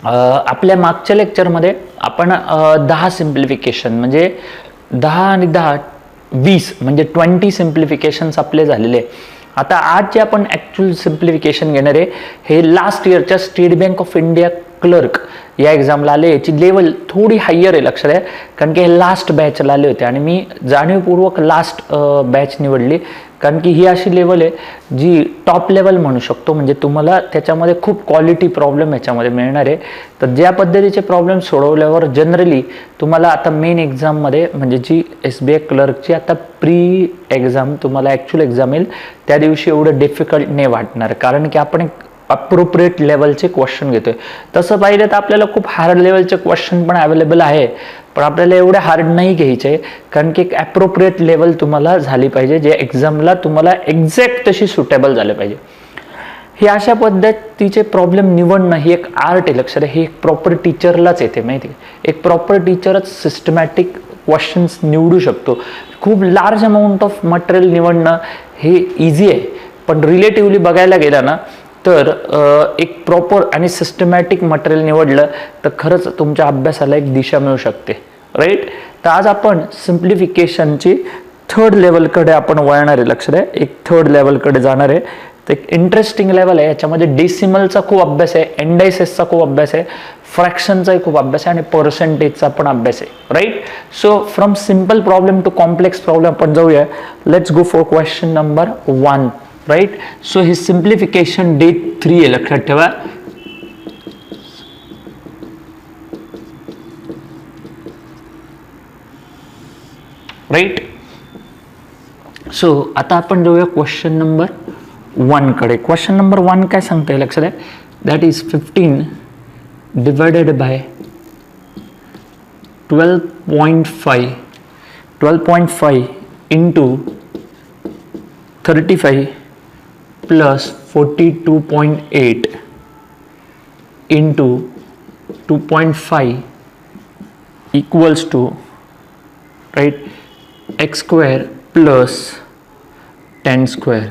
आपल्या मागच्या लेक्चरमध्ये आपण 10 सिम्प्लिफिकेशन म्हणजे 10 आणि 10 20 म्हणजे 20 सिम्प्लिफिकेशन्स आपले झालेले. आता आज जे आपण ॲक्च्युअल सिम्प्लिफिकेशन घेणार आहे हे लास्ट इयरच्या state bank of India clerk या एक्झामला आले. याची लेवल थोडी हायर आहे, लक्षात आहे, कारण की हे लास्ट बॅचला आले होते आणि मी जाणीवपूर्वक लास्ट बॅच निवडली कारण की ही अशी लेवल आहे जी टॉप लेवल म्हणू शकतो. म्हणजे तुम्हाला त्याच्यामध्ये खूप क्वालिटी प्रॉब्लेम याच्यामध्ये मिळणार आहे. तर ज्या पद्धतीचे प्रॉब्लेम सोडवल्यावर जनरली तुम्हाला आता मेन एक्झाममध्ये म्हणजे जी SBI क्लर्कची आता प्री एक्झाम तुम्हाला ॲक्च्युअल एक्झाम येईल त्या दिवशी एवढं डिफिकल्ट नाही वाटणार, कारण की आपण अप्रोप्रिएट लेवलचे क्वेश्चन घेतोय. तसं पाहिलं तर आपल्याला खूप हार्ड लेवलचे क्वेश्चन पण अवेलेबल आहे, पण आपल्याला एवढे हार्ड नाही घ्यायचे कारण की एक ॲप्रोप्रिएट लेवल तुम्हाला झाली पाहिजे जे एक्झामला तुम्हाला एक्झॅक्ट तशी सुटेबल झाले पाहिजे. हे अशा पद्धतीचे प्रॉब्लेम निवडणं ही एक आर्ट आहे, लक्षात आहे. हे एक प्रॉपर टीचरलाच येते, माहिती आहे. एक प्रॉपर टीचरच सिस्टमॅटिक क्वेश्चन्स निवडू शकतो. खूप लार्ज अमाऊंट ऑफ मटेरियल निवडणं हे इझी आहे, पण रिलेटिव्हली बघायला गेलं ना तर एक प्रॉपर आणि सिस्टमॅटिक मटेरियल निवडलं तर खरंच तुमच्या अभ्यासाला एक दिशा मिळू शकते, राईट. तर आज आपण सिम्प्लिफिकेशनची थर्ड लेवलकडे आपण वळणार आहे, लक्षात आहे. एक थर्ड लेवलकडे जाणार आहे. तर एक इंटरेस्टिंग लेवल आहे. याच्यामध्ये डेसिमलचा खूप अभ्यास आहे, एंडायसेसचा खूप अभ्यास आहे, फ्रॅक्शनचाही खूप अभ्यास आहे आणि पर्सेंटेजचा पण अभ्यास आहे, right. So from simple problem to complex problem आपण जाऊया. Let's go for question number 1, right. So ही सिम्प्लिफिकेशन डे 3 आहे, लक्षात ठेवा. राईट. सो आता आपण जाऊया क्वेश्चन नंबर 1 कडे. क्वेश्चन नंबर 1 काय सांगताय, लक्षात आहे. That is 15 divided by 12.5 into 35 plus 42.8 into 2.5 equals to, right, x square plus 10 square.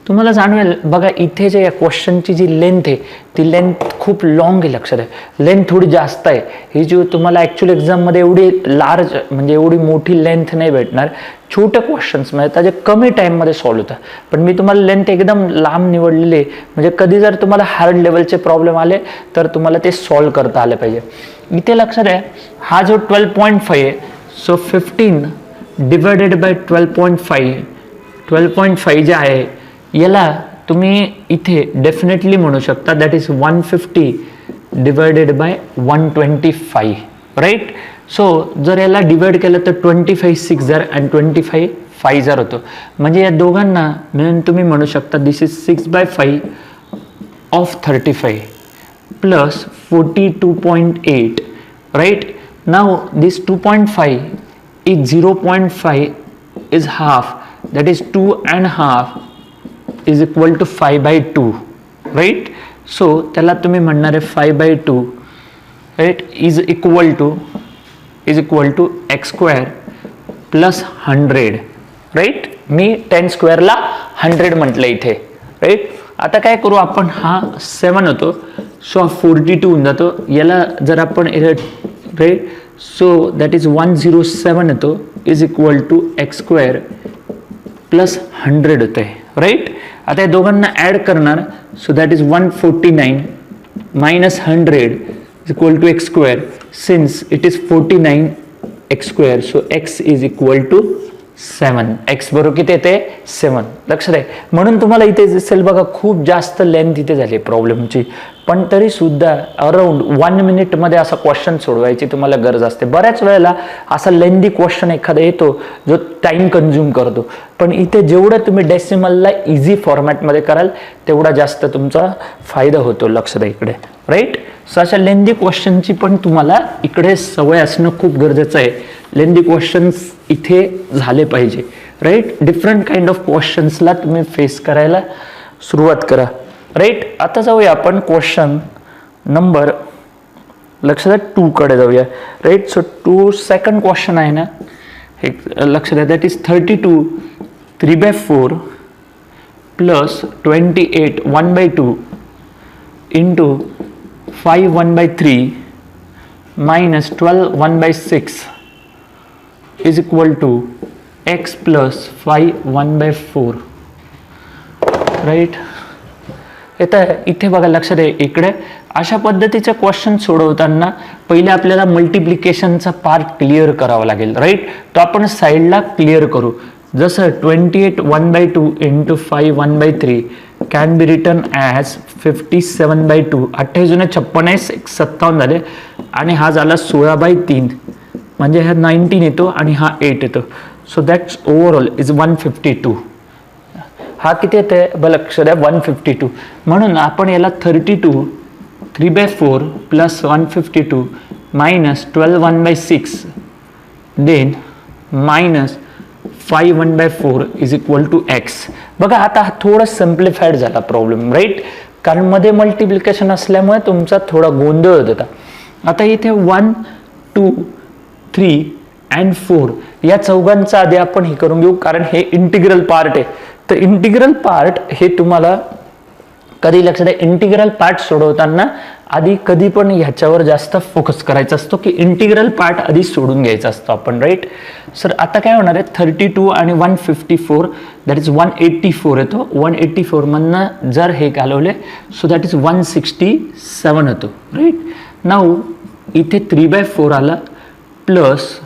तुम्हाला जाणवेल बघा इथे जे या क्वेश्चनची जी लेंथ आहे ती लेंथ खूप लॉंग आहे, लक्षात आहे. लेंथ थोडी जास्त आहे. ही जी तुम्हाला ॲक्च्युअल एक्झाममध्ये एवढी लार्ज म्हणजे एवढी मोठी लेंथ नाही भेटणार. छोटे क्वेश्चन्स मिळतात जे कमी टाईममध्ये सॉल्व्ह होतात, पण मी तुम्हाला लेंथ एकदम लांब निवडलेली आहे म्हणजे कधी जर तुम्हाला हार्ड लेवलचे प्रॉब्लेम आले तर तुम्हाला ते सॉल्व्ह करता आले पाहिजे. इथे लक्षात आहे हा जो 12.5 आहे, सो 15 डिवायडेड बाय 12.5 जे आहे याला तुम्ही इथे डेफिनेटली म्हणू शकता that is 150 divided by 125, right. So जर याला डिवाइड केलं तर 25 6 जार आणि 25 5 जार होतो. म्हणजे या दोघांना मिळून तुम्ही म्हणू शकता this is 6/5 of 35 plus 42.8, right. Now this 2.5 is 0.5 is half, that is 2.5 is equal to 5/2, right. so त्याला तुम्ही म्हणणार आहे 5/2, right, is equal to x square plus 100, right. Me 10 square ला 100 म्हटलं इथे, right. आता काय करू आपण, हा 7 होतो सो 42 होऊन जातो. याला जर आपण राईट सो दॅट इज 107 येतो is equal to x square plus 100 होतं आहे, राईट. आता या दोघांना ॲड करणार so that is 149 minus 100 is equal to x square. Since it is 49 x square so x is equal to 7. X बरोबर किती येते 7, लक्षात आहे. म्हणून तुम्हाला इथे दिसेल बघा खूप जास्त लेंथ इथे झाली प्रॉब्लेमची, पण तरी सुद्धा अराउंड 1 मिनिटमध्ये असा क्वेश्चन सोडवायची तुम्हाला गरज असते. बऱ्याच वेळेला असा लेंदी क्वेश्चन एखादा येतो जो टाइम कंझ्युम करतो, पण इथे जेवढं तुम्ही डेसिमलला इझी फॉर्मॅटमध्ये कराल तेवढा जास्त तुमचा फायदा होतो, लक्षात आहे इकडे, राईट. सो अशा लेंदी क्वेश्चनची पण तुम्हाला इकडे सवय असणं खूप गरजेचं आहे. लेंदी क्वेश्चन्स इथे झाले पाहिजे, राईट. डिफरंट काइंड ऑफ क्वेश्चन्सला तुम्ही फेस करायला सुरुवात करा, राईट. आता जाऊया आपण क्वेश्चन नंबर लक्षात 2 कडे जाऊया, राईट. सो 2 सेकंड क्वेश्चन आहे ना, हे लक्षात that is 32 3/4 plus 28 1/2 into 5 1/3 minus 12 1/6 is equal to x plus 5 1/4. Right. येतं इथे बघा लक्षात आहे. इकडे अशा पद्धतीचे क्वेश्चन सोडवताना पहिले आपल्याला मल्टिप्लिकेशनचा पार्ट क्लिअर करावा लागेल. राईट. तो आपण साईडला क्लिअर करू. जसं 28 1/2 into 5 1/3 can be return as 57/2. 28×56 57 झाले आणि हा झाला 16/3 म्हणजे हा 19 येतो आणि हा 8 येतो. So that's overall is 152. हा किती येते बघा लक्ष द्या 152. म्हणून आपण याला 32 3/4 plus 152 minus 12 1/6 then minus 5 1/4 is equal to x. बघा आता हा थोडा सिम्प्लिफाईड झाला प्रॉब्लेम. राईट. कारण मध्ये मल्टिप्लिकेशन असल्यामुळे तुमचा थोडा गोंधळ होत होता. आता इथे 1 2 3 अँड 4 या चौघांचा आधी आपण हे करून घेऊ कारण हे इंटिग्रल पार्ट आहे. तर इंटिग्रल पार्ट हे तुम्हाला कधी लक्षात आहे. इंटिग्रल पार्ट सोडवताना आधी कधी पण ह्याच्यावर जास्त फोकस करायचा असतो की इंटिग्रल पार्ट आधी सोडून घ्यायचा असतो आपण. राईट. सर आता काय होणार आहे 32 आणि 154 दॅट इज 184 येतो. 184 मधनं जर हे घालवले सो दॅट इज 167 होतो. राईट. नाऊ इथे 3/4 आला प्लस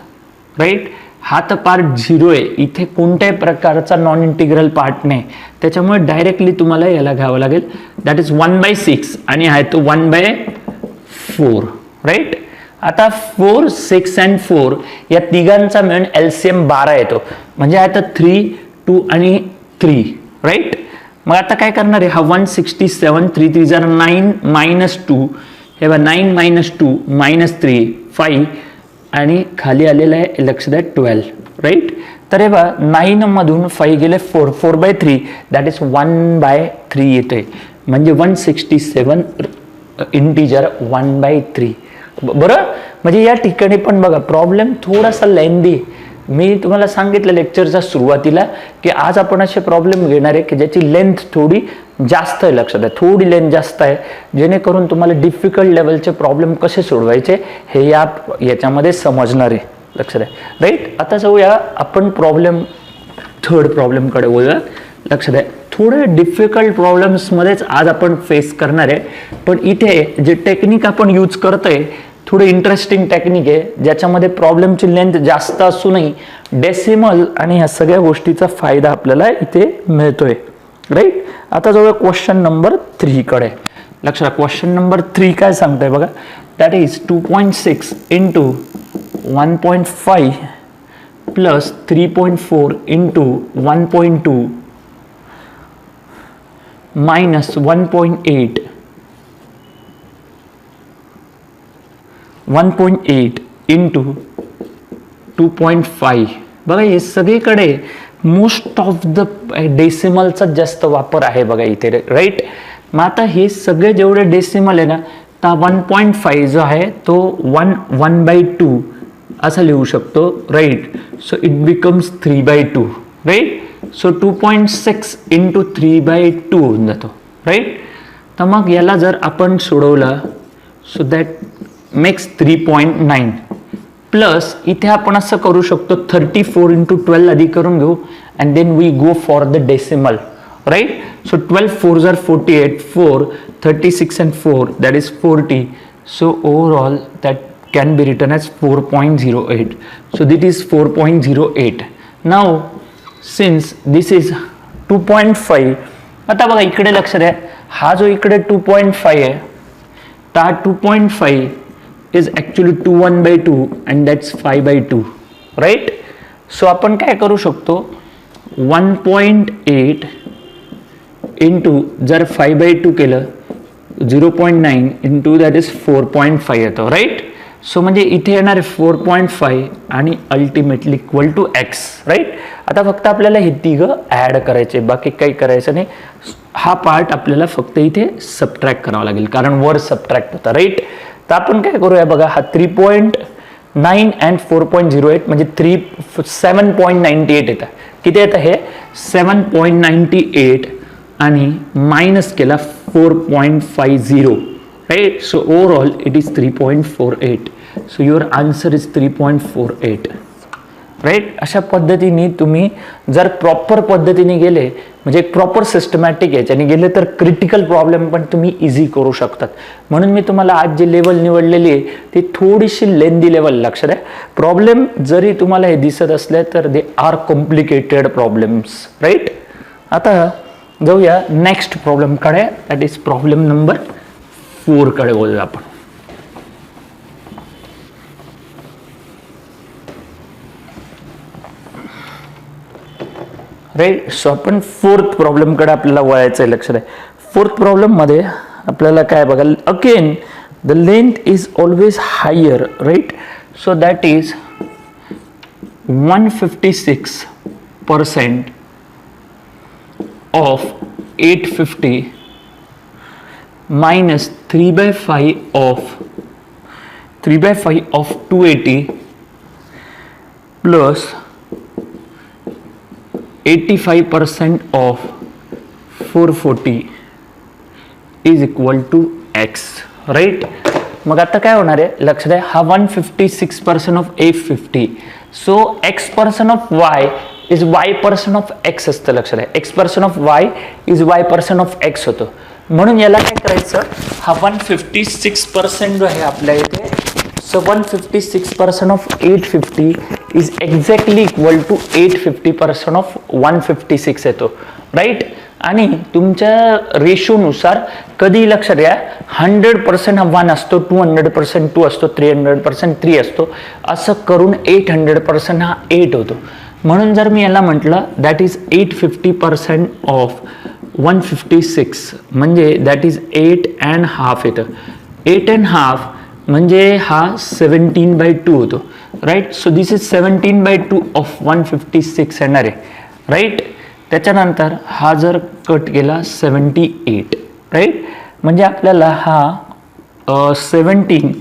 राईट हा तर पार्ट 0 आहे. इथे कोणत्याही प्रकारचा नॉन इंटिग्रल पार्ट नाही त्याच्यामुळे डायरेक्टली तुम्हाला याला घ्यावं लागेल. दॅट इज 1/6 आणि आहे तो 1/4. राईट. आता 4 6 अँड 4 या तिघांचा मिळून LCM 12 येतो म्हणजे आता 3 2 आणि 3. राईट. मग आता काय करणार आहे हा 167 3 3 जर 9 मायनस 2 हे बघा 9 मायनस 2 मायनस 3 5 आणि खाली आलेलं आहे लक्ष द्या 12. राईट. तर हे बघा 9 मधून 5 गेले 4 4/3 दॅट इज 1/3 येतोय म्हणजे 167 इंटिजर 1/3. बरं. म्हणजे या ठिकाणी पण बघा प्रॉब्लेम थोडासा लेंदी. मी तुम्हाला सांगितलं लेक्चरच्या सुरुवातीला की आज आपण असे प्रॉब्लेम घेणार आहे की ज्याची लेंथ थोडी जास्त आहे. लक्षात आहे थोडी लेंथ जास्त आहे जेणेकरून तुम्हाला डिफिकल्ट लेवलचे प्रॉब्लेम कसे सोडवायचे हे याच्यामध्ये समजणार आहे. लक्षात आहे. राईट. आता जाऊया आपण थर्ड प्रॉब्लेमकडे बोलूया. लक्षात आहे थोडं डिफिकल्ट प्रॉब्लेम्समध्येच आज आपण फेस करणार आहे. पण इथे जे टेक्निक आपण यूज करतोय थोडं इंटरेस्टिंग टेक्निक आहे ज्याच्यामध्ये प्रॉब्लेमची लेंथ जास्त असूनही डेसिमल आणि ह्या सगळ्या गोष्टीचा फायदा आपल्याला इथे मिळतोय. राईट. आता जाऊया क्वेश्चन नंबर 3 कडे. लक्षात क्वेश्चन नंबर 3 काय सांगताय बघा. That is 2.6 into 1.5 plus 3.4 into 1.2 minus 1.8 into 2.5. बघा हे सगळीकडे मोस्ट ऑफ द डेसिमलचा जास्त वापर आहे बघा इथे. राईट. मग आता हे सगळे जेवढे डेसिमल आहे ना तर 1.5 जो आहे तो 1/2 असा लिहू शकतो. Right. So it becomes 3/2. Right. So 2.6 into 3/2 होऊन जातो. राईट. तर मग याला जर आपण सोडवला सो दॅट मेक्स 3.9 प्लस इथे आपण असं करू शकतो 34 इंटू 12 आधी करून घेऊ and then we go for the decimal. Right. So 12 4 जर 48 4 36 and 4 that is 40. So overall that can be written as 4.08. So this is 4.08. Now since this is 2.5 आता बघा इकडे लक्ष द्या हा जो इकडे 2.5 आहे तर हा 2.5 is actually 1/2 and that's 5/2. right. So आपण काय करू शकतो 1.8 into जर 5/2 केलं 0.9 into that is 4.5 येतो. राईट. सो म्हणजे इथे येणार आहे 4.5 आणि ultimately equal to x. Right. आता फक्त आपल्याला हे तिघं ॲड करायचे बाकी काही करायचं नाही. हा पार्ट आपल्याला फक्त इथे सबट्रॅक्ट करावा लागेल कारण वर सबट्रॅक्ट होता. राईट. तर आपण काय करूया बघा हा 3.9 अँड 4.08 म्हणजे 7.98 येतं. किती येतं हे 7.98 आणि मायनस केला 4.50. right? So overall it is 3.48. So your answer is 3.48, right. अशा पद्धतीने तुम्ही जर प्रॉपर पद्धतीने गेले, म्हणजे एक प्रॉपर सिस्टमॅटिक याच्याने गेले, तर क्रिटिकल प्रॉब्लेम पण तुम्ही इझी करू शकतात. म्हणून मी तुम्हाला आज जे लेवल निवडलेली आहे ती थोडीशी लेंदी लेवल. लक्ष द्या, प्रॉब्लेम जरी तुम्हाला हे दिसत असले तर they are complicated problems, right. आता जाऊया नेक्स्ट प्रॉब्लेम कडे, दॅट इज प्रॉब्लेम नंबर 4 कडे बोलूया आपण. राईट. सो आपण 4th प्रॉब्लेम कडे आपल्याला वळायचं आहे. लक्ष द्या, 4th प्रॉब्लेम मध्ये आपल्याला काय बघाल, again the length is always higher, right. So that is 156% of 850 minus 3/5 of 280 plus 85% of 440 is equal to x, right. मग आता काय होणार आहे, लक्ष द्या, हा 156% of 850. So x% of y is y% of x असतं. लक्ष द्या, x% of y is y% of x होतो. म्हणून याला काय करायचं, हा 156% जो आहे आपल्या इथे, so 156% of 850 is exactly equal to 850% of 156 येतो, राईट. आणि तुमच्या रेशोनुसार कधी लक्ष द्या, 100% हा 1 असतो, 200% 2 असतो, 300% 3 असतो, असं करून 800% हा 8 होतो. म्हणून जर मी याला म्हटलं दॅट इज 850% ऑफ 156 म्हणजे दॅट इज 8.5 येतं. 8.5 म्हणजे हा 17/2 होतो, right. So this is 17/2 of 156 येणार आहे, राईट. त्याच्यानंतर हा जर कट केला 78, राईट. म्हणजे आपल्याला हा 17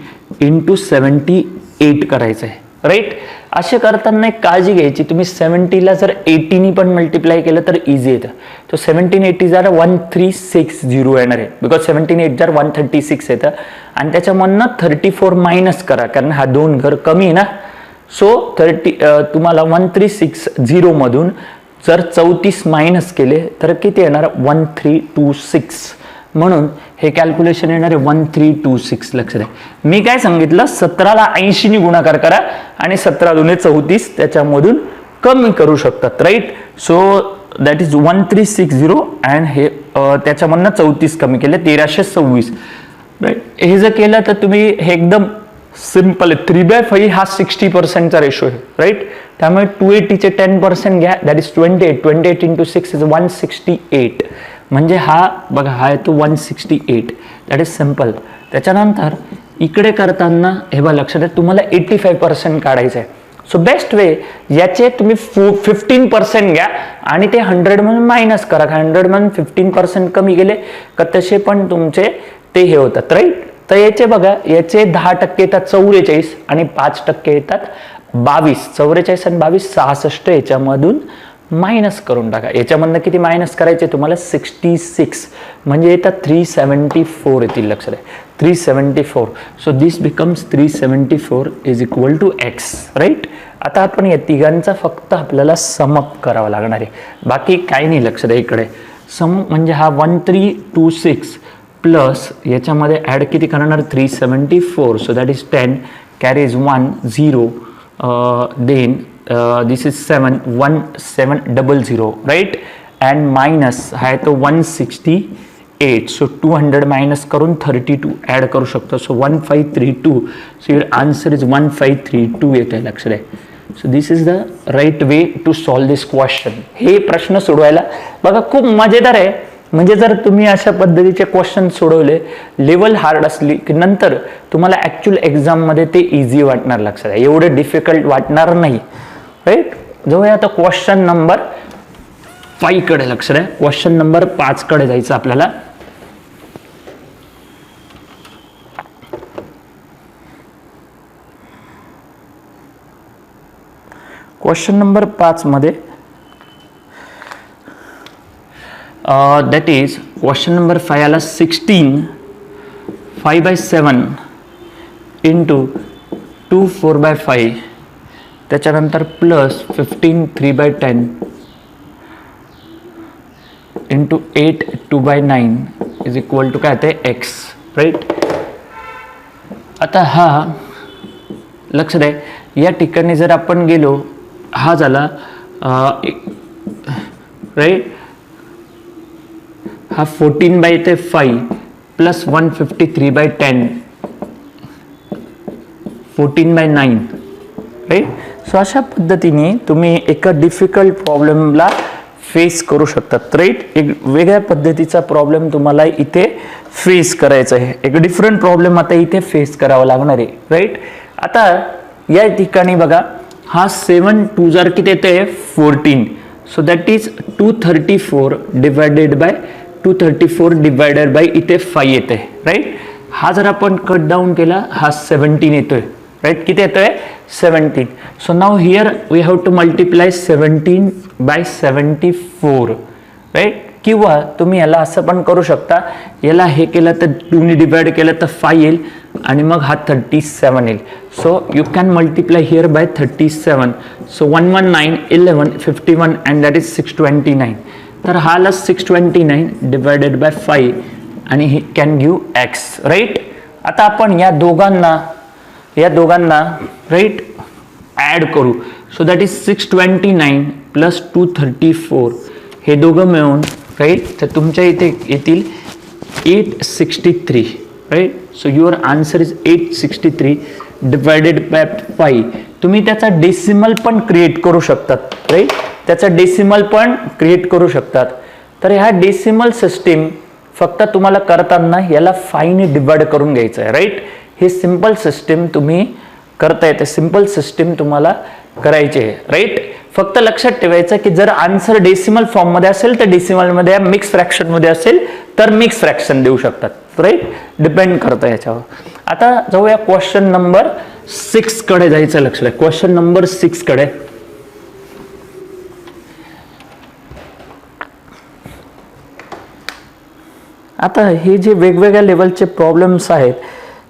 × 78 करायचं आहे, राईट. असे करताना एक काळजी घ्यायची, तुम्ही 70ला जर 80 पण मल्टिप्लाय केलं तर इझी येतं. तो 1780 जर 1360 येणार आहे, बिकॉज 17 जर 136 येतं आणि त्याच्यामधनं 34 मायनस करा, कारण हा 2 घर कमी आहे ना. सो तुम्हाला 1360 मधून जर 34 मायनस केले तर किती येणार, 1326. म्हणून हे कॅल्क्युलेशन येणार आहे 1326. लक्ष द्या, मी काय सांगितलं, 17ला 80 ने गुणाकार करा आणि 17 दुने 34 त्याच्यामधून कमी करू शकतात, right. So that is 1360 and हे त्याच्यामधनं 34 कमी केले 1326, राईट. हे जर केलं तर तुम्ही हे एकदम सिंपल आहे. 3/5 हा 60%चा रेशो आहे, राईट. त्यामुळे 280चे 10% घ्या, दॅट इज 28. 28 × 6 इज 168. म्हणजे हा बघा, हा आहे तो 168, दॅट इज सिम्पल. त्याच्यानंतर इकडे करताना हे बघा, लक्ष द्या, तुम्हाला 85% काढायचं आहे. सो बेस्ट वे, याचे तुम्ही 15% घ्या आणि ते 100 म्हणून मायनस करा. 100 म्हणून 15% कमी गेले का तसे पण तुमचे ते हे होतात, राईट. तर याचे बघा, याचे 10% येतात 44 आणि 5% येतात 22. 44 आणि 22 66 याच्यामधून मायनस करून टाका. याच्यामधनं किती मायनस करायचे तुम्हाला, 66 म्हणजे येतात 374 येतील. लक्ष द्या, 374. So this becomes 374 is equal to x, right. आता आपण या तिघांचा फक्त आपल्याला समअप करावा लागणार आहे, बाकी काही नाही. लक्ष द्या, इकडे सम म्हणजे हा 1326 प्लस याच्यामध्ये ॲड किती करणार, 374. So that is 10 carries 1 0 then this is 1700, right. and minus आहे तो 168. so 200 minus करून 32 ॲड करू शकतो. so 1532. so your answer is 1532 येते. लक्ष द्या. so this is the right way to solve this question. हे प्रश्न सोडवायला बघा खूप मजेदार आहे. म्हणजे जर तुम्ही अशा पद्धतीचे क्वेश्चन सोडवले, लेवल हार्ड असली की नंतर तुम्हाला ॲक्च्युअल एक्झाममध्ये ते इझी वाटणार. लक्षात आहे, एवढं डिफिकल्ट वाटणार नाही, राईट. जाऊया आता क्वेश्चन नंबर 5 कडे. लक्ष द्या, क्वेश्चन नंबर 5 कडे जायचं आपल्याला. क्वेश्चन नंबर 5 मध्ये that is question number 5 आला 16 5/7 इंटू 2 4/5 त्याच्यानंतर plus 15 3/10 into 8 2/9 is equal to काय ते एक्स, राईट. आता हा लक्ष द्या, या ठिकाणी जर आपण गेलो, हा झाला राईट, हा 14/5 प्लस 153/10 14/9, राईट. सो अशा पद्धतीने तुम्ही एका डिफिकल्ट प्रॉब्लेमला फेस करू शकतात, राईट. एक वेगळ्या पद्धतीचा प्रॉब्लेम तुम्हाला इथे फेस करायचा आहे, एक डिफरंट प्रॉब्लेम आता इथे फेस करावा लागणार आहे, राईट. आता या ठिकाणी बघा, हा 7 2 जर किती येते 14, so that is 234 divided by 234 divided by इथे 5 येते, राईट. हा जर आपण कट डाऊन केला, हा 17 येतोय, राईट. किती येतोय 17. So now here we have to multiply 17/74, right. किंवा तुम्ही याला असं पण करू शकता, याला हे केलं तर 2 ने डिवाइड केलं तर 5 येईल आणि मग हा 37 येईल. So you can multiply here by 37. So 119 11 51 and that is 629. तर हा आला 629 डिवायडेड बाय 5 आणि हे कॅन गिव्ह एक्स, राईट. आता आपण या दोघांना राईट ॲड करू. सो दॅट इज 629 प्लस 234 हे दोघं मिळून, राईट, तर तुमच्या इथे येतील 863, right. So your answer is 863 divided by 5. तुम्ही त्याचा डेसिमल पण क्रिएट करू शकतात, राईट. त्याचा डेसिमल पण क्रिएट करू शकतात. तर ह्या डेसिमल सिस्टीम फक्त तुम्हाला करताना याला 5 ने डिवाइड करून घ्यायचं आहे, राईट. हे सिंपल सिस्टीम तुम्ही करता येते, सिंपल सिस्टीम तुम्हाला करायची आहे, राईट. फक्त लक्षात ठेवायचं की जर आन्सर डेसिमल फॉर्म मध्ये असेल तर डेसिमल मध्ये, मिक्स फ्रॅक्शन मध्ये असेल तर मिक्स फ्रॅक्शन देऊ शकतात, राईट. डिपेंड करतं याच्यावर. आता जाऊया क्वेश्चन नंबर 6 कडे जायचं. लक्ष द्या, क्वेश्चन नंबर 6 कडे. आता हे जे वेगवेगळ्या लेवलचे प्रॉब्लेम्स आहेत,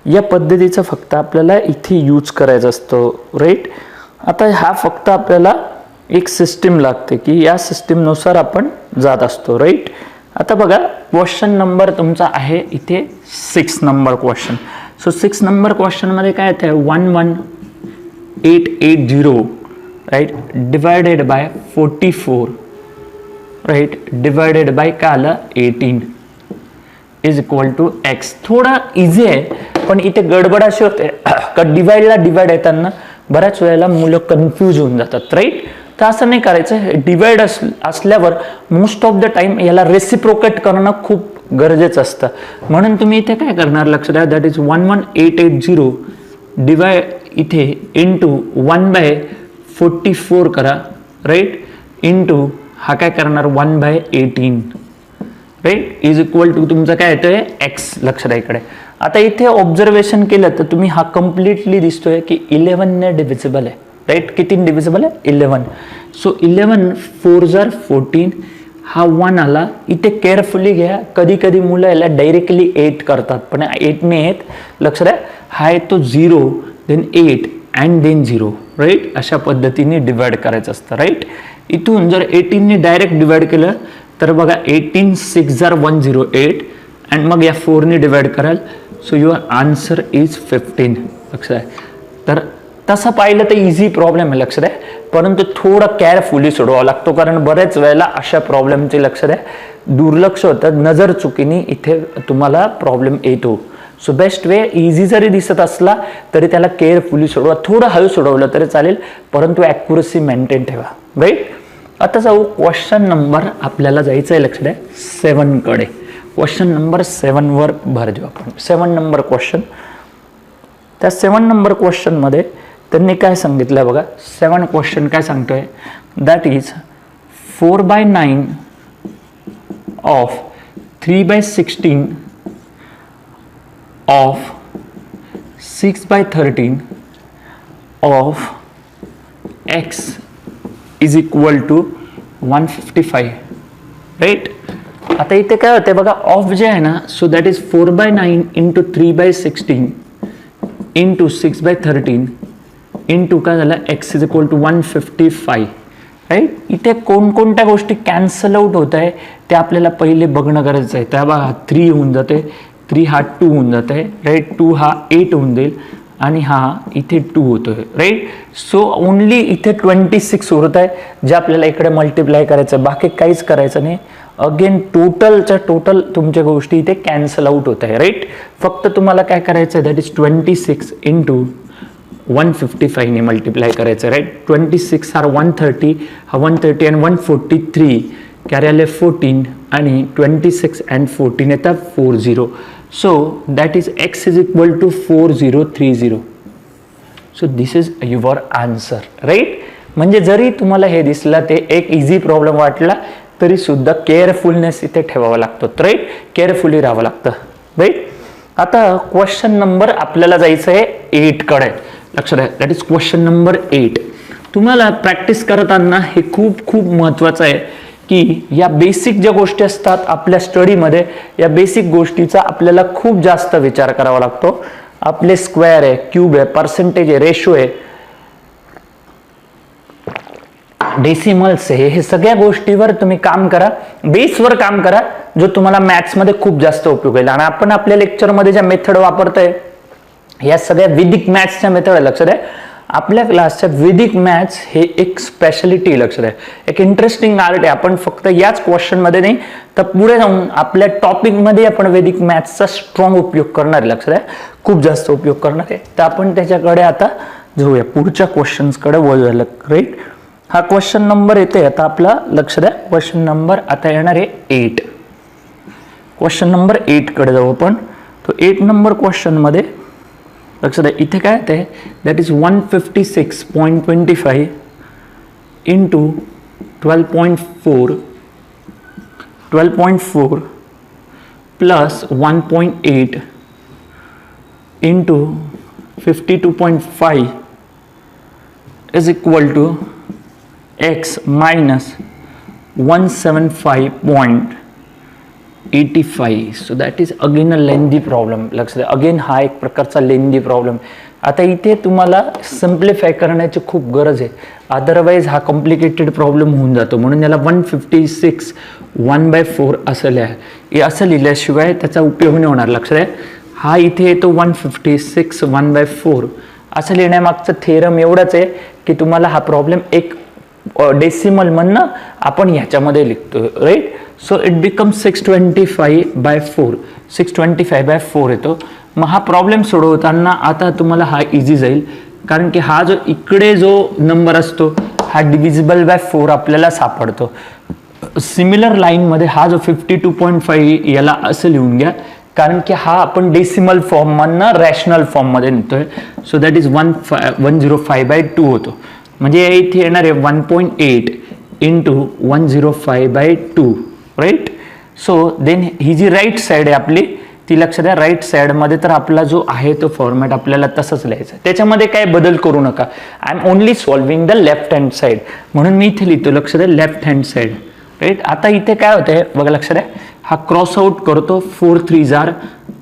या पद्धतीचं फक्त आपल्याला इथे यूज करायचं असतं, राईट. आता हा फक्त आपल्याला एक सिस्टीम लागते की या सिस्टीमनुसार आपण जात असतो, राईट. आता बघा, क्वेश्चन नंबर तुमचा आहे इथे 6 नंबर क्वेश्चन. सो 6 नंबर क्वेश्चनमध्ये काय येतं, 11880, right, divided by 44, right, divided by काय आलं 18 इज इक्वल टू एक्स. थोडा इझी आहे, पण इथे गडबड अशी होते का डिवाइडला डिवाइड येताना बऱ्याच वेळेला मुलं कन्फ्यूज होऊन जातात, राईट. तर असं नाही करायचं. डिवाइड असल्यावर मोस्ट ऑफ द टाइम याला रेसिप्रोकेट करणं खूप गरजेचं असतं. म्हणून तुम्ही इथे काय करणार, लक्ष द्या, दॅट इज 11880 डिवाइड इथे इंटू 1/44 करा, राईट, इंटू हा काय करणार 1/18, राईट, इज इक्वल टू तुमचं काय येतोय एक्स. लक्ष द्या इकडे. आता इथे ऑब्झर्वेशन केलं तर तुम्ही हा कम्प्लिटली दिसतोय की 11 ने डिव्हिजिबल आहे, राईट. किती डिव्हिजिबल आहे 11. सो 11 4 जार 14, हा 1 आला. इथे केअरफुली घ्या, कधी कधी मुलं याला डायरेक्टली 8 करतात, पण 8 ने येत. लक्ष द्या, हा येतो 0 देन 8 अँड देन 0, राईट. अशा पद्धतीने डिवाइड करायचं असतं, राईट. इथून जर 18 ने डायरेक्ट डिवाइड केलं तर बघा 18 6 जार 108 अँड मग या 4 ने डिवाइड कराल. So your answer is 15. लक्ष द्या. तर तसं पाहिलं तर इझी प्रॉब्लेम आहे, लक्ष द्या, परंतु थोडं केअरफुली सोडवावा लागतो, कारण बऱ्याच वेळेला अशा प्रॉब्लेमचे लक्ष द्या दुर्लक्ष होतं, नजर चुकीने इथे तुम्हाला प्रॉब्लेम येतो. सो बेस्ट वे, इझी जरी दिसत असला तरी त्याला केअरफुली सोडवा. थोडं हळू सोडवलं तरी चालेल, परंतु ॲक्युरसी मेंटेन ठेवा, राईट. आता जाऊ क्वेश्चन नंबर, आपल्याला जायचं आहे लक्ष द्या 7 कडे. क्वेश्चन नंबर 7 वर भर देऊ आपण. 7 नंबर क्वेश्चन. त्या 7 नंबर क्वेश्चन मध्ये त्यांनी काय सांगितलं बघा. 7 क्वेश्चन काय सांगतोय, that is 4/9 of 3/16 of 6/13 of x is equal to 155, right. आता इथे काय होते बघा, ऑफ जे आहे ना, so that is 4/9 into 3/16 into 6/13 into काय झालं, x is equal to 155. Right. इथे कोणकोणत्या गोष्टी कॅन्सल आउट होत आहे ते आपल्याला पहिले बघणं गरजेचं आहे. त्या बघा 3 होऊन जाते, 3 हा 2 होऊन जात आहे. राईट. 2 हा 8 होऊन जाईल आणि हा इथे 2 होतोय. राईट. सो ओनली इथे 26 उरत आहे जे आपल्याला इकडे मल्टिप्लाय करायचं, बाकी काहीच करायचं नाही. अगेन टोटलच्या टोटल तुमच्या गोष्टी इथे कॅन्सल आउट होत आहे. राईट. फक्त तुम्हाला काय करायचं आहे, दॅट इज 26 इंटू 155 ने मल्टिप्लाय करायचं. राईट. 26 हा 130, हा 130 आणि 143 कॅरी आले 14 आणि 26 अँड 14 येतात 40. So that is x is equal to 4030. So this is your answer. Right. म्हणजे जरी तुम्हाला हे दिसलं ते एक इझी प्रॉब्लेम वाटला तरी सुद्धा केअरफुलनेस इथे ठेवावा लागतो. राईट. केअरफुली राहावं लागतं. राईट. आता क्वेश्चन नंबर आपल्याला जायचं आहे 8 कडे. लक्षात आहे, दॅट इज क्वेश्चन नंबर 8. तुम्हाला प्रॅक्टिस करताना हे खूप खूप महत्त्वाचं आहे की या बेसिक ज्या गोष्टी असतात आपल्या स्टडीमध्ये, या बेसिक गोष्टीचा आपल्याला खूप जास्त विचार करावा लागतो. आपले स्क्वेअर आहे, क्यूब आहे, पर्सेंटेज आहे, रेशो आहे, डेसिमल्स आहे, हे सगळ्या गोष्टीवर तुम्ही काम करा, बेसवर काम करा, जो तुम्हाला मॅथ्समध्ये खूप जास्त उपयोग होईल. आणि आपण आपल्या लेक्चरमध्ये ज्या मेथड वापरतोय या सगळ्या वैदिक मॅथ्सच्या मेथड आहे. लक्षात आहे, आपल्या क्लासच्या वैदिक मॅथ्स हे एक स्पेशालिटी. लक्षात आहे, एक इंटरेस्टिंग आर्ट आहे. आपण फक्त याच क्वेश्चनमध्ये नाही तर पुढे जाऊन आपल्या टॉपिकमध्ये आपण वैदिक मॅथ्सचा स्ट्रॉंग उपयोग करणार आहे. लक्षात आहे, खूप जास्त उपयोग करणार आहे. तर आपण त्याच्याकडे आता जाऊया, पुढच्या क्वेश्चन्सकडे वळूया. राईट. हा क्वेश्चन नंबर येते आता आपला. लक्ष द्या, क्वेश्चन नंबर आता येणार आहे 8. क्वेश्चन नंबर 8 कडे जाऊ आपण. तो 8 नंबर क्वेश्चन मध्ये लक्षात द्या, इथे काय येते, that is 156.25 into 12.4 plus 1.8 into 52.5 is equal to x minus 175.85. So that is again a lengthy problem. लक्ष द्या, अगेन हा एक प्रकारचा लेंदी प्रॉब्लेम. आता इथे तुम्हाला सिम्प्लिफाय करण्याची खूप गरज आहे, अदरवाईज हा कॉम्प्लिकेटेड प्रॉब्लेम होऊन जातो. म्हणून याला 156 1/4 असं लिहिल्याशिवाय त्याचा उपयोग नाही होणार. लक्ष द्या, हा इथे येतो 156 1/4 असं लिहिण्यामागचं थेरम एवढंच आहे की तुम्हाला हा प्रॉब्लेम एक डेसिमल म्हणणं आपण ह्याच्यामध्ये लिखतो. राईट. So it become 625/4. 625/4 येतो. मग हा प्रॉब्लेम सोडवताना आता तुम्हाला हा इझी जाईल, कारण की हा जो इकडे जो नंबर असतो हा डिव्हिजिबल बाय 4 आपल्याला सापडतो. सिमिलर लाईनमध्ये हा जो 52.5 याला असं लिहून घ्या, कारण की हा आपण डेसिमल फॉर्म मधनं रॅशनल फॉर्ममध्ये नेतोय. सो दॅट इज 105/2 होतो. म्हणजे इथे येणार आहे 1.8 इंटू 105/2. राईट. सो देन ही जी राईट साईड आहे आपली ती लक्ष द्या, राईट साईडमध्ये तर आपला जो आहे तो फॉर्मॅट आपल्याला तसंच लिहायचा, त्याच्यामध्ये काय बदल करू नका. I am only solving the left hand side, म्हणून मी इथे लिहितो. लक्ष द्या, लेफ्ट हँड साईड. राईट. आता इथे काय होतंय बघा, लक्ष द्या, हा क्रॉस आउट करतो, 4 3s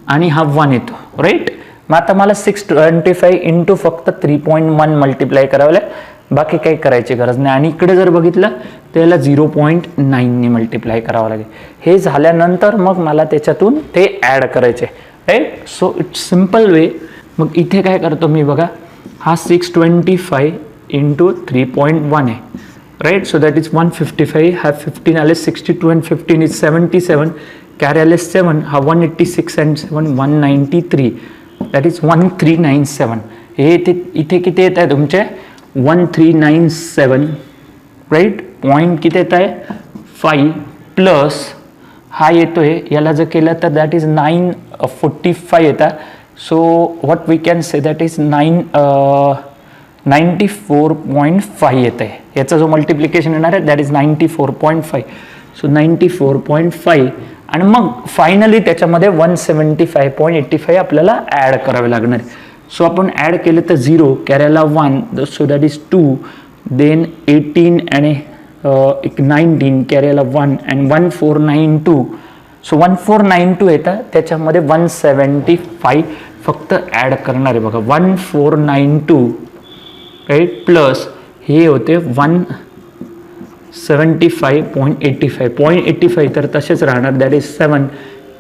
आणि हा 1 येतो. राईट. मग आता मला 625 इंटू फक्त 3.1 मल्टिप्लाय करावं लागेल, बाकी काही करायची गरज नाही. आणि इकडे जर बघितलं तर याला 0.9 ने मल्टिप्लाय करावं लागेल. हे झाल्यानंतर मग मला त्याच्यातून ते ॲड करायचे. Right. So it's simple way. मग इथे काय करतो मी बघा, हा 625 इंटू 3.1 आहे. राईट. सो दॅट इज 155, हा 15 आले, 62 अँड 15 इज 77, कॅरी आले 7, हा 186 अँड 7 193, दॅट इज 1397. हे इथे किती येत आहे तुमचे 1397. राईट. पॉईंट किती येत आहे 5 प्लस हा येतोय, याला जर केलं तर दॅट इज 945 येतात. So what we can say that is 94.5 येत आहे. याचा जो मल्टिप्लिकेशन येणार आहे दॅट इज 94.5. सो 94.5 आणि मग फायनली त्याच्यामध्ये 175.85 आपल्याला ॲड करावे लागणार. सो आपण ॲड केलं तर 0, Kerala 1, so that is 2, then 18 आणि एक 19 कॅरी आला 1 अँड 1492. सो 1492 येतं, त्याच्यामध्ये 175 फक्त ॲड करणार आहे बघा. 1492 राईट प्लस हे होते 175.85 तर तसेच राहणार. That is 7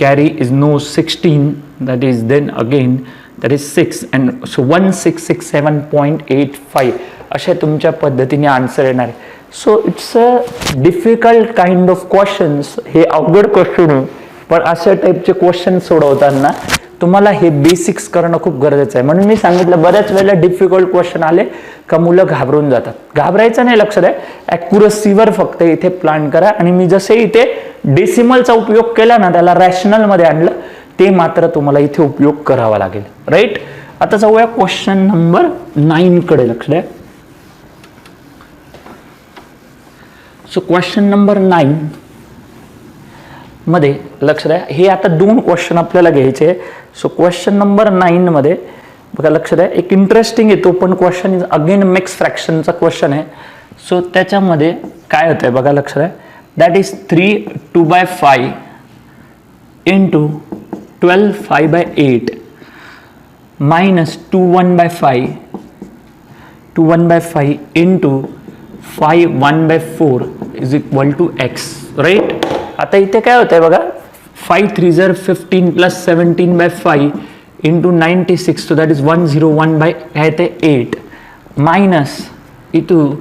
carry is no 16 that is then again that is 6 and so 1667.85 अशा तुमच्या पद्धतीने आन्सर येणार आहे. So it's a difficult kind of questions. हे अवघड क्वेश्चन आहे, पण अशा टाईपचे क्वेश्चन सोडवताना तुम्हाला हे बेसिक्स करणं खूप गरजेचं आहे. म्हणून मी सांगितलं बऱ्याच वेळेला डिफिकल्ट क्वेश्चन आले का मुलं घाबरून जातात. घाबरायचं नाही, लक्ष द्या. ॲक्युरसीवर फक्त इथे प्लॅन करा. आणि मी जसे इथे डेसिमलचा उपयोग केला ना, त्याला रॅशनलमध्ये आणलं, ते मात्र तुम्हाला इथे उपयोग करावा लागेल. राईट. आता जाऊया क्वेश्चन नंबर 9 कडे. लक्ष द्या. सो क्वेश्चन नंबर 9 मध्ये लक्ष द्या. हे आता 2 क्वेश्चन आपल्याला घ्यायचे. सो क्वेश्चन नंबर 9 मध्ये बघा, लक्ष द्या. एक इंटरेस्टिंग आहे तो पण क्वेश्चन इज अगेन मिक्स फ्रॅक्शनचा क्वेश्चन आहे. सो त्याच्यामध्ये काय होतंय बघा, लक्ष द्या. That is 3 2/5 into 12 5/8 minus 2 1/5 into 5 1/4 is equal to x. Right. आता इथे काय होतंय बघा, 5 3 जर 15 plus 17/5 into 96 so that is 101/8 minus इथू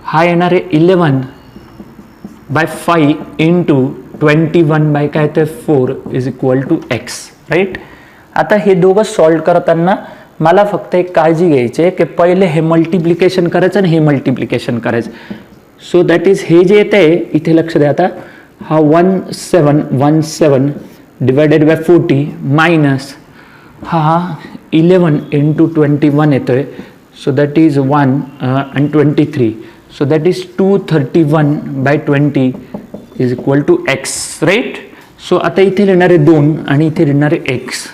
हा येणार आहे 11/5 into 21/4 is equal to x. Right. आता हे दोघं सॉल्व करताना मला फक्त एक काळजी घ्यायची आहे की पहिले हे मल्टिप्लिकेशन करायचं आणि हे मल्टिप्लिकेशन करायचं. सो दॅट इज हे जे येतं आहे इथे लक्ष द्या. आता हा 1717 डिवायडेड बाय 40 मायनस हा 11 इंटू 21 येतोय. So that is 1 and 23. So that is 231/20 is equal to x. Right. So आता इथे लिहिणार आहे 2 आणि इथे लिहिणार आहे एक्स.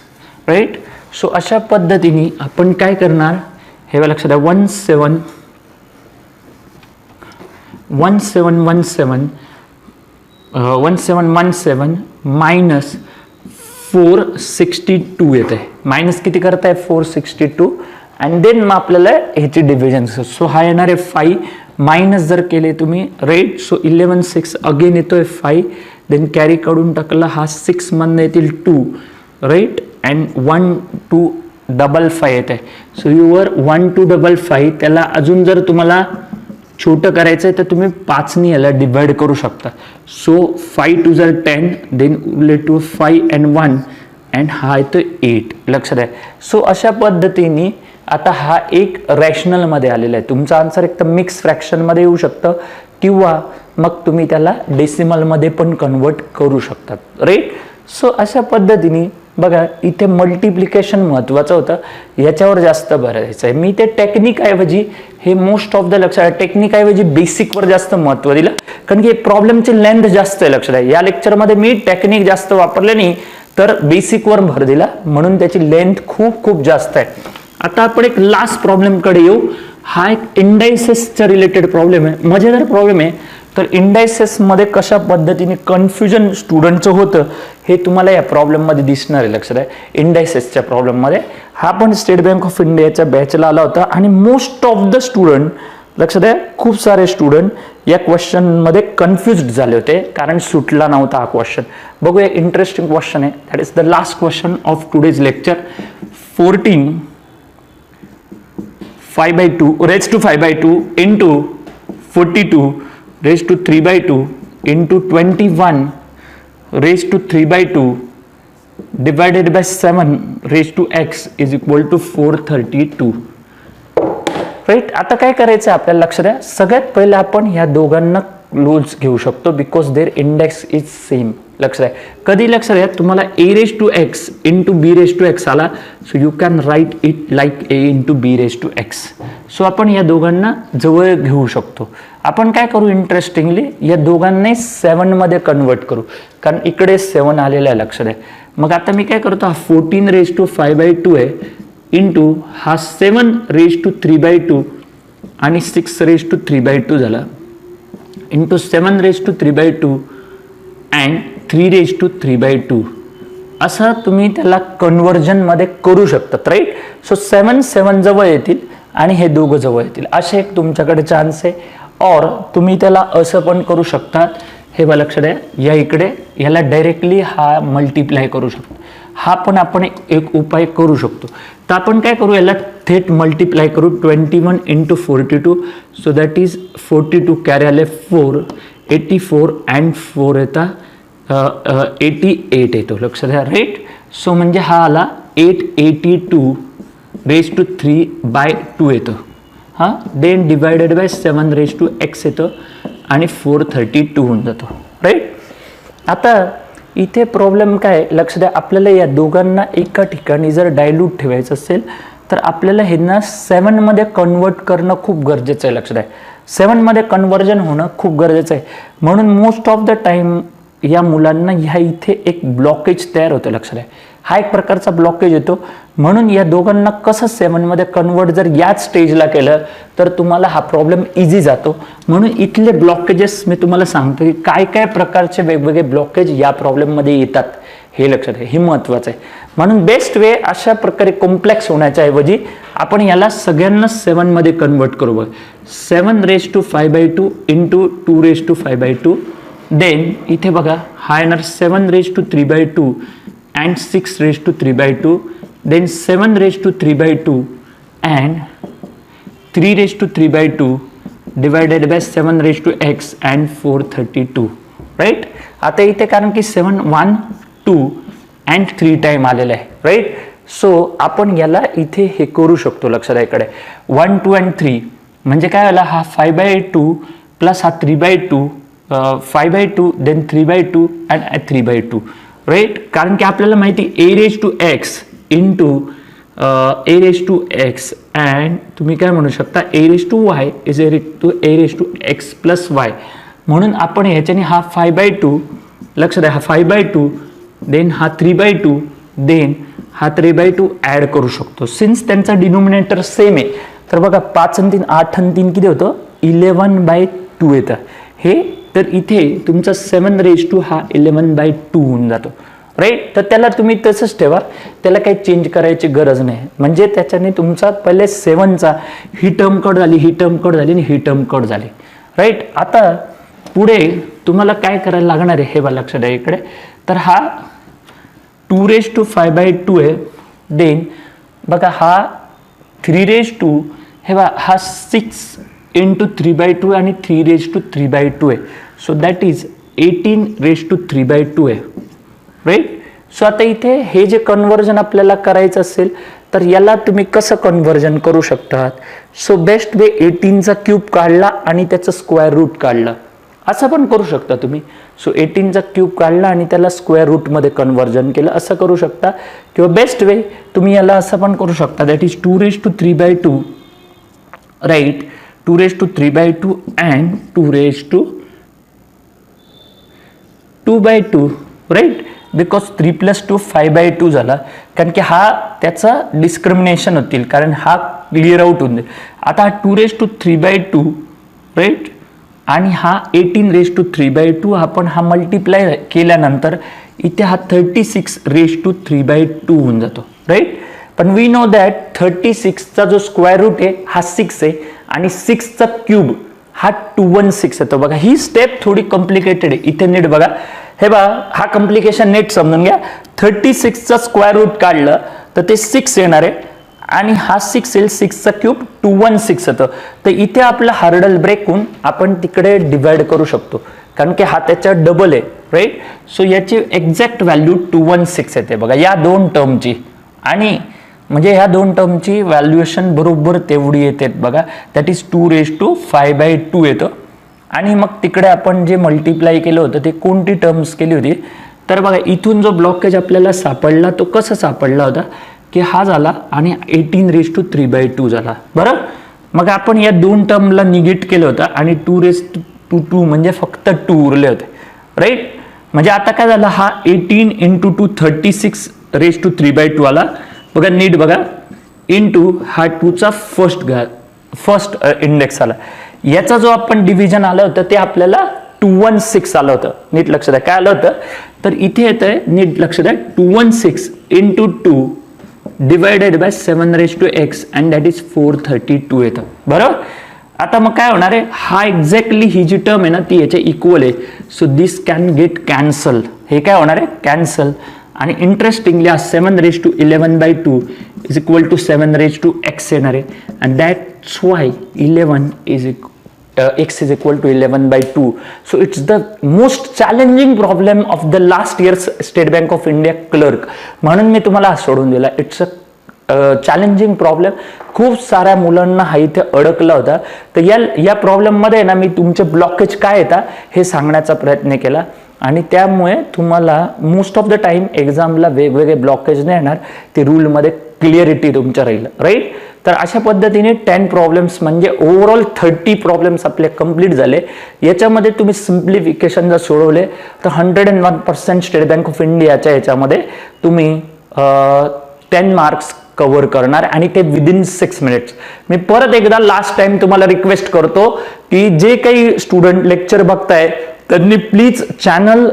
राईट. सो अशा पद्धतीने आपण काय करणार हे लक्षात द्या. 1717 मायनस 462 येते. मायनस किती करताय 462 अँड देन मग आपल्याला ह्याची डिव्हिजन. सो हा येणार आहे 5 मायनस जर केले तुम्ही. राईट. सो 11 6 अगेन येतोय 5 देन कॅरी काढून टाकला हा 6 मधनं येतील 2. राईट. अँड 1 2 5 येत आहे. सो युअर 1 2 5 त्याला अजून जर तुम्हाला छोटं करायचं आहे तर तुम्ही 5 याला डिवाइड करू शकता. सो 5 2 जर 10 देन उरले 2 5 and 1 अँड हा येतो 8. लक्षात आहे. सो अशा पद्धतीने आता हा एक रॅशनलमध्ये आलेला आहे. तुमचा आन्सर एक तर मिक्स फ्रॅक्शनमध्ये येऊ शकतं किंवा मग तुम्ही त्याला डेसिमलमध्ये पण कन्वर्ट करू शकतात. राईट. सो अशा पद्धतीने बघा इथे मल्टिप्लिकेशन महत्त्वाचं होतं, याच्यावर जास्त भर द्यायचं आहे. मी ते टेक्निकऐवजी हे मोस्ट ऑफ द लक्षात टेक्निकऐवजी बेसिकवर जास्त महत्त्व दिलं, कारण की प्रॉब्लेमची लेंथ जास्त आहे. लक्षात आहे. या लेक्चरमध्ये मी टेक्निक जास्त वापरले नाही तर बेसिकवर भर दिला, म्हणून त्याची लेंथ खूप खूप जास्त आहे. आता आपण एक लास्ट प्रॉब्लेमकडे येऊ. हा एक इंडायसेसच्या रिलेटेड प्रॉब्लेम आहे. मजेदार प्रॉब्लेम आहे. तर इंडायसेसमध्ये कशा पद्धतीने कन्फ्युजन स्टुडंटचं होतं हे तुम्हाला या प्रॉब्लेममध्ये दिसणार आहे. लक्षात आहे. इंडायसेसच्या प्रॉब्लेममध्ये हा पण स्टेट बँक ऑफ इंडियाच्या बॅचला आला होता आणि मोस्ट ऑफ द स्टुडंट लक्षात आहे खूप सारे स्टुडंट या क्वेश्चनमध्ये कन्फ्युज्ड झाले होते कारण सुटला नव्हता हा क्वेश्चन. बघूया. इंटरेस्टिंग क्वेश्चन आहे. That is the last question of today's lecture. 14 5/2 raised to 5/2 into 42 raised to 3/2 into 21 raised to 3/2 divided by 7 raised to x is equal to 432. Right. आता काय करायचं आपल्याला लक्ष द्या. सगळ्यात पहिले आपण ह्या दोघांना क्लोज घेऊ शकतो because their index is same. लक्ष द्या. कधी लक्ष द्या तुम्हाला a raised to x into b raised to x आला so you can write it like a into b raised to x. So आपण या दोघांना जवळ घेऊ शकतो. आपण काय करू इंटरेस्टिंगली या दोघांनाही 7 मध्ये कन्वर्ट करू कारण इकडे 7 आलेलं आहे. लक्ष द्या. मग आता मी काय करतो हा 14 raised to 5/2 आहे इंटू हा 7 raised to 3/2 आणि 6 raised to 3/2 झाला. इंटू 7^3/2 अँड 3^3/2 असं तुम्ही त्याला कन्व्हर्जनमध्ये करू शकतात, राईट. सो 7 जवळ येतील आणि हे दोघं जवळ येतील, असे एक तुमच्याकडे चान्स आहे. और तुम्ही त्याला असं पण करू शकता, हे बघा लक्षात द्या, या इकडे याला डायरेक्टली हा मल्टिप्लाय करू शकतो. हा पण आपण एक उपाय करू शकतो. तर आपण काय करू, याला थेट मल्टिप्लाय करू. 21 × 42, सो दॅट इज 42 कॅरी आले 4, 84 अँड 4 येता 88 येतो, लक्षात द्या, राईट. सो म्हणजे हा आला 882^3/2 येतो. हां, देन डिवायडेड बाय 7^x येतं आणि 432 होऊन जातो, राईट. आता इथे प्रॉब्लेम काय, लक्ष द्या, आपल्याला या दोघांना एका ठिकाणी जर डायल्यूट ठेवायचं असेल तर आपल्याला हे ना 7मध्ये कन्वर्ट करणं खूप गरजेचं आहे. लक्ष द्या, 7मध्ये कन्वर्जन होणं खूप गरजेचं आहे. म्हणून मोस्ट ऑफ द टाइम या मुलांना ह्या इथे एक ब्लॉकेज तयार होतं. लक्ष द्या, हा एक प्रकारचा ब्लॉकेज येतो. म्हणून या दोघांना कसं 7मध्ये कन्वर्ट जर याच स्टेजला केलं तर तुम्हाला हा प्रॉब्लेम इझी जातो. म्हणून इथले ब्लॉकेजेस मी तुम्हाला सांगतो की काय काय प्रकारचे वेगवेगळे ब्लॉकेज या प्रॉब्लेममध्ये येतात, हे लक्षात आहे, हे महत्त्वाचं आहे. म्हणून बेस्ट वे अशा प्रकारे कॉम्प्लेक्स होण्याच्या ऐवजी आपण याला सगळ्यांना 7मध्ये कन्वर्ट करू. बघ, 7^5/2 × 2^5/2. देन इथे बघा हा येणार 7^3/2 and 6^3/2. Then 7^3/2 and 3^3/2 divided by 7^x and 432, right. आता इथे कारण की 7, 1, 2 अँड 3 टाइम आलेलं आहे, राईट. सो आपण याला इथे हे करू शकतो. लक्षात आहे, इकडे 1, 2 अँड 3 म्हणजे काय झाला, हा 5/2 प्लस हा 3/2, 5/2 देन 3/2 अँड 3/2, राईट. कारण की आपल्याला माहिती a⁴x इंटू a⁴x अँड तुम्ही काय म्हणू शकता a⁴y is a⁴x plus y. म्हणून आपण ह्याच्याने हा 5/2, लक्ष द्या, हा 5/2 देन हा 3/2 देन हा 3/2 ॲड करू शकतो. सिन्स त्यांचा डिनोमिनेटर सेम आहे तर बघा 5 आणि 3 8 आणि 3 किती होतं, 11/2 येतं हे. तर इथे तुमचा 7 हा 11/2 होऊन जातो, राईट. तर त्याला तुम्ही तसंच ठेवा, त्याला काही चेंज करायची गरज नाही. म्हणजे त्याच्याने तुमचा पहिले 7चा ही टर्म कट झाली, ही टर्म कट झाली आणि ही टर्म कट झाली, राईट. आता पुढे तुम्हाला काय करायला लागणार आहे हे बघा लक्षात द्या इकडे. तर हा 2^5/2 आहे. देन बघा हा 3^, हे बघा हा 6 × 3/2 आणि 3^3/2 आहे. सो दॅट इज 18^3/2 आहे, राईट. सो आता इथे हे जे कन्व्हर्जन आपल्याला करायचं असेल तर याला तुम्ही कसं कन्व्हर्जन करू शकतात. सो बेस्ट वे 18चा क्यूब काढला आणि त्याचं स्क्वेअर रूट काढलं, असं पण करू शकता तुम्ही. सो 18चा क्यूब काढला आणि त्याला स्क्वेअर रूटमध्ये कन्व्हर्जन केलं, असं करू शकता. किंवा बेस्ट वे तुम्ही याला असं पण करू शकता, that is 2^3/2, right. 2^3/2 and 2^2/2, right. Because 3 + 2 5/2 झाला, कारण की हा त्याचा डिस्क्रिमिनेशन होतील, कारण हा क्लिअर आउट होऊन जाईल. आता हा 2^3/2, राईट, आणि हा 18^3/2 आपण हा मल्टिप्लाय केल्यानंतर इथे हा 36^3/2 होऊन जातो, राईट. पण वी नो दॅट 36चा जो स्क्वेअर रूट आहे हा 6 आहे आणि 6चा क्यूब हा 216 येतो. बघा ही स्टेप थोडी कॉम्प्लिकेटेड आहे, इथे नीट बघा. हे बघा हा कॉम्प्लिकेशन नीट समजून घ्या. 36चा स्क्वेअर रूट काढलं तर ते 6 येणार आहे आणि हा 6 येईल, 6चा क्यूब 216 येतं. तर इथे आपला हार्डल ब्रेक होऊन आपण तिकडे डिवाइड करू शकतो, कारण की हा त्याच्या डबल आहे, राईट. सो याची एक्झॅक्ट व्हॅल्यू 216 येते बघा या दोन टर्मची. आणि म्हणजे ह्या दोन टर्मची व्हॅल्युएशन बरोबर तेवढी येते बघा, दॅट इज 2^5/2 येतं. आणि मग तिकडे आपण जे मल्टिप्लाय केलं होतं ते कोणती टर्म्स केली होती, तर बघा इथून जो ब्लॉकेज आपल्याला सापडला तो कसा सापडला होता की हा झाला आणि 18^3/2 झाला, बरं. मग आपण या दोन टर्मला निगेट केलं होतं आणि 2^2 म्हणजे फक्त 2 उरले होते, राईट. म्हणजे आता काय झालं, हा 18 × 2 36^3/2 आला बघा, नीट बघा, इंटू हा 2चा फर्स्ट इंडेक्स आला. याचा जो आपण डिव्हिजन आलं होतं ते आपल्याला 216 आलं होतं. नीट लक्ष द्या काय आलं होतं, तर इथे येतंय नीट लक्ष द्या 216 into 2 divided by 7⁻x and that is 432 येतं. बरोबर. आता मग काय होणार आहे, हा एक्झॅक्टली ही जी टर्म आहे ना ती याच्या इक्वल आहे. So this can get cancel. हे काय होणार आहे, कॅन्सल. आणि इंटरेस्टिंगली हा 7⁻11/2 इज इक्वल टू 7⁻x येणार आहे. And that's why 11 is x is equal to 11/2. So it's the most challenging problem of the last year's State Bank of India clerk. म्हणून मी तुम्हाला सोडून दिला. It's a challenging problem. खूप साऱ्या मुलांना हा इथे अडकला होता. तर या प्रॉब्लेममध्ये ना मी तुमचे ब्लॉकेज काय येतात हे सांगण्याचा प्रयत्न केला आणि त्यामुळे तुम्हाला मोस्ट ऑफ द टाइम एक्झामला वेगवेगळे ब्लॉकेज नाही येणार. ते रूलमध्ये क्लिअरिटी तुमच्या राहील. राईट. तर अशा पद्धतीने 10 प्रॉब्लेम्स म्हणजे ओव्हरऑल 30 प्रॉब्लेम्स आपले कंप्लीट झाले. याच्यामध्ये तुम्ही सिम्प्लिफिकेशन जर सोडवले तर 101% स्टेट बँक ऑफ इंडियाच्या याच्यामध्ये तुम्ही 10 मार्क्स कव्हर करणार आणि ते विदिन 6 मिनिट्स. मी परत एकदा लास्ट टाइम तुम्हाला रिक्वेस्ट करतो की जे काही स्टुडंट लेक्चर बघताय त्यांनी प्लीज चॅनल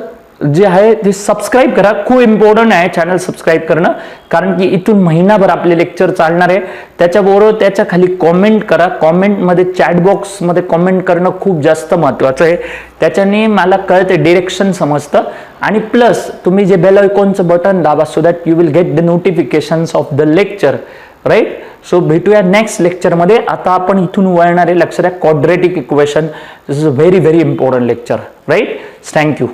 जे आहे ते सबस्क्राईब करा. खूप इम्पॉर्टंट आहे चॅनल सबस्क्राईब करणं, कारण की इथून महिनाभर आपले लेक्चर चालणार आहे. त्याच्याबरोबर त्याच्या खाली कॉमेंट करा. कॉमेंटमध्ये चॅट बॉक्समध्ये कॉमेंट करणं खूप जास्त महत्त्वाचं आहे. त्याच्याने मला कळते, डिरेक्शन समजतं. आणि प्लस तुम्ही जे बेल आयकॉनचं बटन दाबा so that you will get the notifications of the lecture. Right. So भेटूया नेक्स्ट लेक्चरमध्ये. आता आपण इथून वळणारे लक्ष द्या quadratic equation. This is a very very important lecture. Right. Thank you.